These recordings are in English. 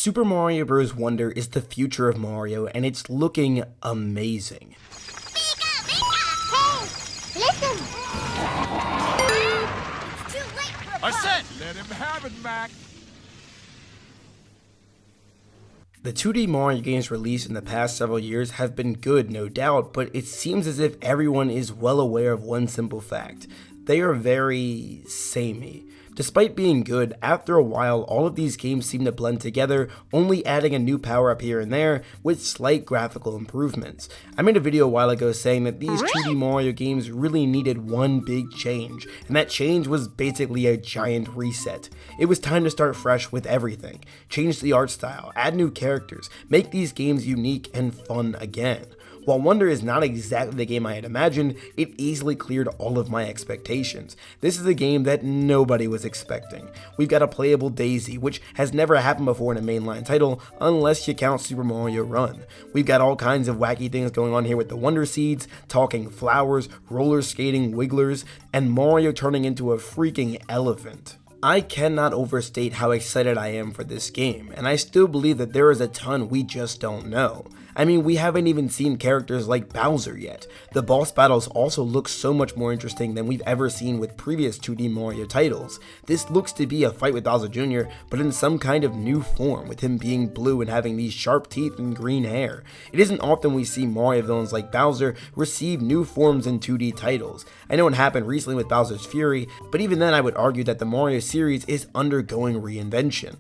Super Mario Bros. Wonder is the future of Mario, and it's looking amazing. Hey, listen! It's too late for a I said, Let him have it, Mac. The 2D Mario games released in the past several years have been good, no doubt, but it seems as if everyone is well aware of one simple fact. They are very samey. Despite being good, after a while all of these games seem to blend together, only adding a new power-up here and there with slight graphical improvements. I made a video a while ago saying that these 2D Mario games really needed one big change, and that change was basically a giant reset. It was time to start fresh with everything, change the art style, add new characters, make these games unique and fun again. While Wonder is not exactly the game I had imagined, it easily cleared all of my expectations. This is a game that nobody was expecting. We've got a playable Daisy, which has never happened before in a mainline title, unless you count Super Mario Run. We've got all kinds of wacky things going on here with the Wonder Seeds, talking flowers, roller skating wigglers, and Mario turning into a freaking elephant. I cannot overstate how excited I am for this game, and I still believe that there is a ton we just don't know. I mean, we haven't even seen characters like Bowser yet. The boss battles also look so much more interesting than we've ever seen with previous 2D Mario titles. This looks to be a fight with Bowser Jr., but in some kind of new form, with him being blue and having these sharp teeth and green hair. It isn't often we see Mario villains like Bowser receive new forms in 2D titles. I know it happened recently with Bowser's Fury, but even then I would argue that the Mario series is undergoing reinvention.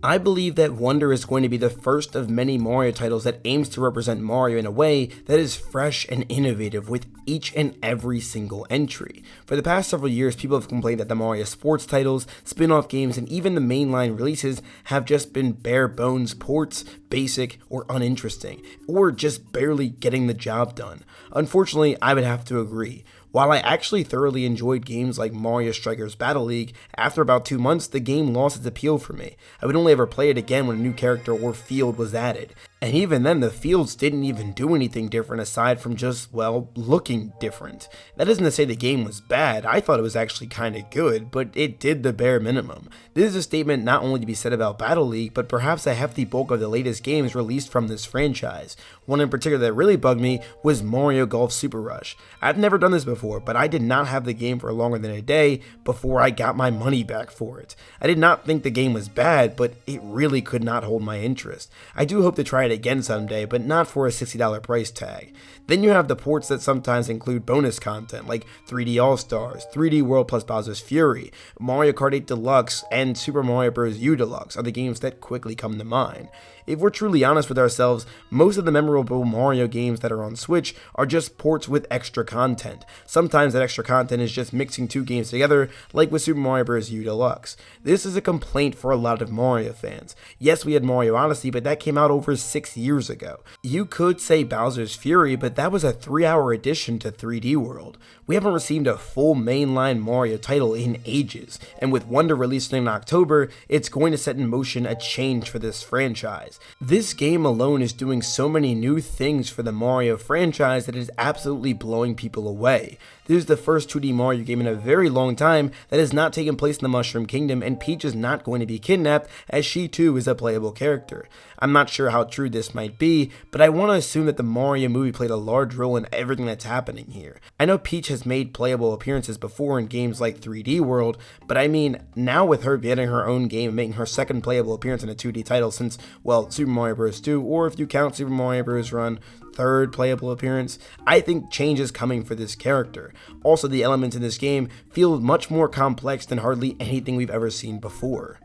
I believe that Wonder is going to be the first of many Mario titles that aims to represent Mario in a way that is fresh and innovative with each and every single entry. For the past several years, people have complained that the Mario sports titles, spin-off games, and even the mainline releases have just been bare bones ports, basic, or uninteresting, or just barely getting the job done. Unfortunately, I would have to agree. While I actually thoroughly enjoyed games like Mario Strikers Battle League, after about 2 months the game lost its appeal for me. I would only ever play it again when a new character or field was added. And even then the fields didn't even do anything different aside from just, well, looking different. That isn't to say the game was bad, I thought it was actually kinda good, but it did the bare minimum. This is a statement not only to be said about Battle League, but perhaps a hefty bulk of the latest games released from this franchise. One in particular that really bugged me was Mario Golf Super Rush. I've never done this before, but I did not have the game for longer than a day before I got my money back for it. I did not think the game was bad, but it really could not hold my interest. I do hope to try it again someday, but not for a $60 price tag. Then you have the ports that sometimes include bonus content like 3D All-Stars, 3D World plus Bowser's Fury, Mario Kart 8 Deluxe, and Super Mario Bros. U Deluxe are the games that quickly come to mind. If we're truly honest with ourselves, most of the memorable Mario games that are on Switch are just ports with extra content. Sometimes that extra content is just mixing two games together, like with Super Mario Bros. U Deluxe. This is a complaint for a lot of Mario fans. Yes, we had Mario Odyssey, but that came out over 6 years ago. You could say Bowser's Fury, but that was a 3-hour addition to 3D World. We haven't received a full mainline Mario title in ages, and with Wonder releasing in October, it's going to set in motion a change for this franchise. This game alone is doing so many new things for the Mario franchise that it is absolutely blowing people away. This is the first 2D Mario game in a very long time that has not taken place in the Mushroom Kingdom, and Peach is not going to be kidnapped, as she too is a playable character. I'm not sure how true this might be, but I want to assume that the Mario movie played a large role in everything that's happening here. I know Peach has made playable appearances before in games like 3D World, but I mean, now with her getting her own game and making her second playable appearance in a 2D title since, well, Super Mario Bros. 2, or if you count Super Mario Bros. Run, third playable appearance, I think change is coming for this character. Also, the elements in this game feel much more complex than hardly anything we've ever seen before.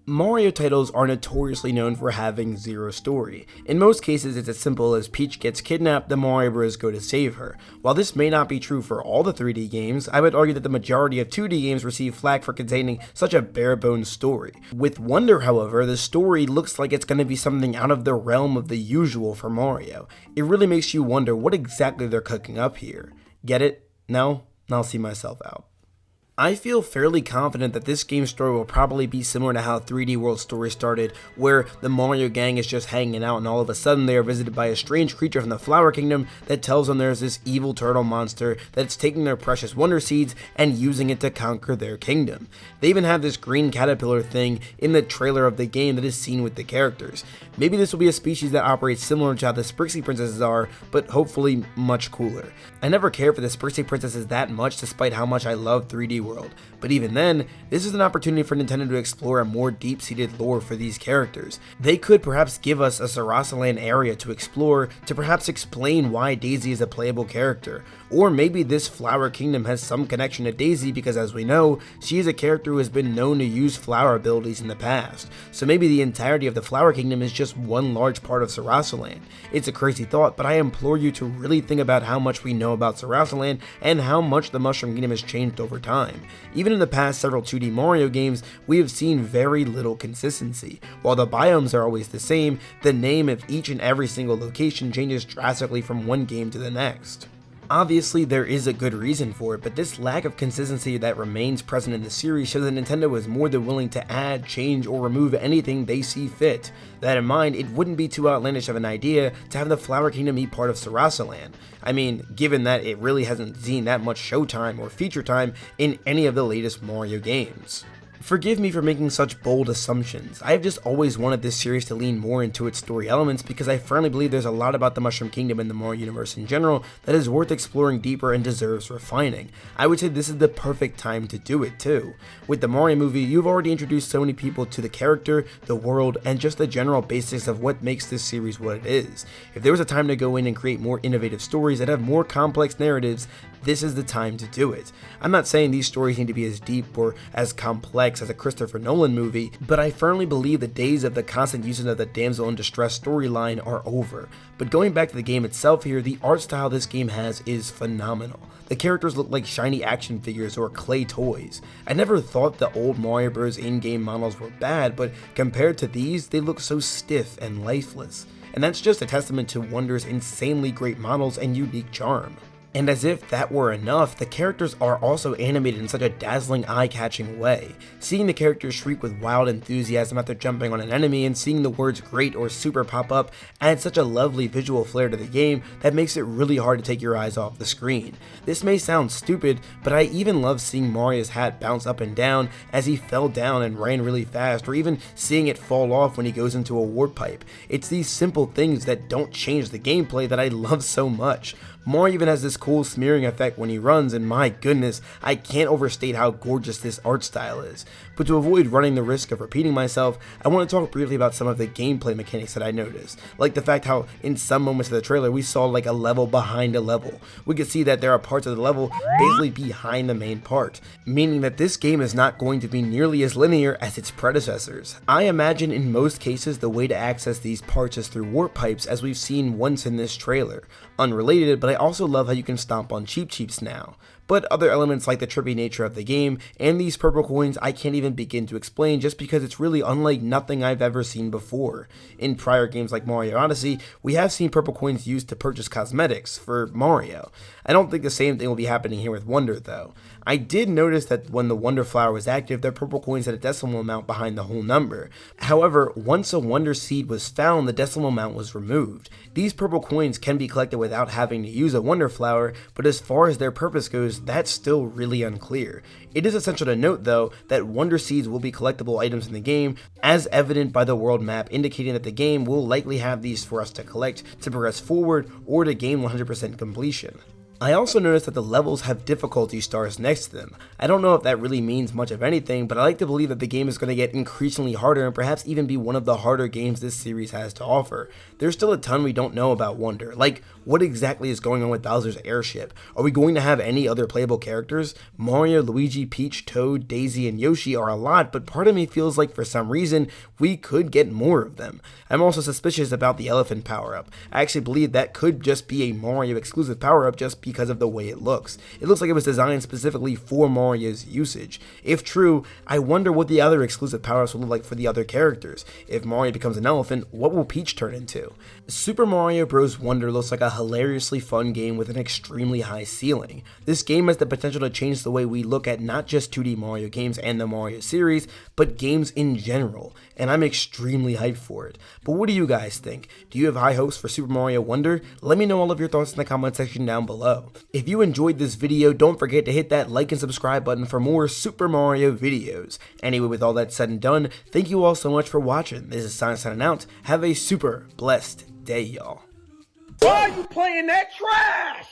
Mario titles are notoriously known for having zero story. In most cases, it's as simple as Peach gets kidnapped, the Mario Bros. Go to save her. While this may not be true for all the 3D games, I would argue that the majority of 2D games receive flack for containing such a bare-bones story. With Wonder, however, the story looks like it's going to be something out of the realm of the usual for Mario. It really makes you wonder what exactly they're cooking up here. Get it? No? I'll see myself out. I feel fairly confident that this game's story will probably be similar to how 3D World's story started, where the Mario gang is just hanging out and all of a sudden they are visited by a strange creature from the Flower Kingdom that tells them there's this evil turtle monster that's taking their precious Wonder Seeds and using it to conquer their kingdom. They even have this green caterpillar thing in the trailer of the game that is seen with the characters. Maybe this will be a species that operates similar to how the Sprixie Princesses are, but hopefully much cooler. I never cared for the Sprixie Princesses that much despite how much I love 3D World, but even then, this is an opportunity for Nintendo to explore a more deep-seated lore for these characters. They could perhaps give us a Sarasaland area to explore to perhaps explain why Daisy is a playable character, or maybe this Flower Kingdom has some connection to Daisy because, as we know, she is a character who has been known to use flower abilities in the past, so maybe the entirety of the Flower Kingdom is just one large part of Sarasaland. It's a crazy thought, but I implore you to really think about how much we know about Sarasaland and how much the Mushroom Kingdom has changed over time. Even in the past several 2D Mario games, we have seen very little consistency. While the biomes are always the same, the name of each and every single location changes drastically from one game to the next. Obviously, there is a good reason for it, but this lack of consistency that remains present in the series shows that Nintendo is more than willing to add, change, or remove anything they see fit. That in mind, it wouldn't be too outlandish of an idea to have the Flower Kingdom be part of Sarasaland. I mean, given that it really hasn't seen that much showtime or feature time in any of the latest Mario games. Forgive me for making such bold assumptions. I have just always wanted this series to lean more into its story elements because I firmly believe there's a lot about the Mushroom Kingdom and the Mario universe in general that is worth exploring deeper and deserves refining. I would say this is the perfect time to do it too. With the Mario movie, you've already introduced so many people to the character, the world, and just the general basics of what makes this series what it is. If there was a time to go in and create more innovative stories that have more complex narratives, this is the time to do it. I'm not saying these stories need to be as deep or as complex as a Christopher Nolan movie, but I firmly believe the days of the constant usage of the damsel in distress storyline are over. But going back to the game itself here, the art style this game has is phenomenal. The characters look like shiny action figures or clay toys. I never thought the old Mario Bros. In-game models were bad, but compared to these, they look so stiff and lifeless. And that's just a testament to Wonder's insanely great models and unique charm. And as if that were enough, the characters are also animated in such a dazzling, eye-catching way. Seeing the characters shriek with wild enthusiasm after jumping on an enemy and seeing the words great or super pop up adds such a lovely visual flair to the game that makes it really hard to take your eyes off the screen. This may sound stupid, but I even love seeing Mario's hat bounce up and down as he fell down and ran really fast, or even seeing it fall off when he goes into a warp pipe. It's these simple things that don't change the gameplay that I love so much. Mario even has this cool smearing effect when he runs, and my goodness, I can't overstate how gorgeous this art style is. But to avoid running the risk of repeating myself, I want to talk briefly about some of the gameplay mechanics that I noticed. Like the fact how in some moments of the trailer we saw like a level behind a level. We could see that there are parts of the level basically behind the main part, meaning that this game is not going to be nearly as linear as its predecessors. I imagine in most cases the way to access these parts is through warp pipes, as we've seen once in this trailer. Unrelated, but I also love how you can stomp on Cheep Cheeps now. But other elements like the trippy nature of the game and these purple coins I can't even begin to explain just because it's really unlike nothing I've ever seen before. In prior games like Mario Odyssey, we have seen purple coins used to purchase cosmetics for Mario. I don't think the same thing will be happening here with Wonder though. I did notice that when the Wonder Flower was active, their purple coins had a decimal amount behind the whole number. However, once a Wonder Seed was found, the decimal amount was removed. These purple coins can be collected without having to use a Wonder Flower, but as far as their purpose goes, that's still really unclear. It is essential to note though that Wonder Seeds will be collectible items in the game, as evident by the world map indicating that the game will likely have these for us to collect to progress forward or to gain 100% completion. I also noticed that the levels have difficulty stars next to them. I don't know if that really means much of anything, but I like to believe that the game is going to get increasingly harder and perhaps even be one of the harder games this series has to offer. There's still a ton we don't know about Wonder, like what exactly is going on with Bowser's airship? Are we going to have any other playable characters? Mario, Luigi, Peach, Toad, Daisy, and Yoshi are a lot, but part of me feels like for some reason we could get more of them. I'm also suspicious about the elephant power-up. I actually believe that could just be a Mario exclusive power-up just because of the way it looks. It looks like it was designed specifically for Mario's usage. If true, I wonder what the other exclusive power-ups will look like for the other characters. If Mario becomes an elephant, what will Peach turn into? Super Mario Bros. Wonder looks like a hilariously fun game with an extremely high ceiling. This game has the potential to change the way we look at not just 2D Mario games and the Mario series, but games in general, and I'm extremely hyped for it. But what do you guys think? Do you have high hopes for Super Mario Wonder? Let me know all of your thoughts in the comment section down below. If you enjoyed this video, don't forget to hit that like and subscribe button for more Super Mario videos. Anyway, with all that said and done, thank you all so much for watching. This is Sonic signing out. Have a super blessed day, y'all. Why are you playing that trash?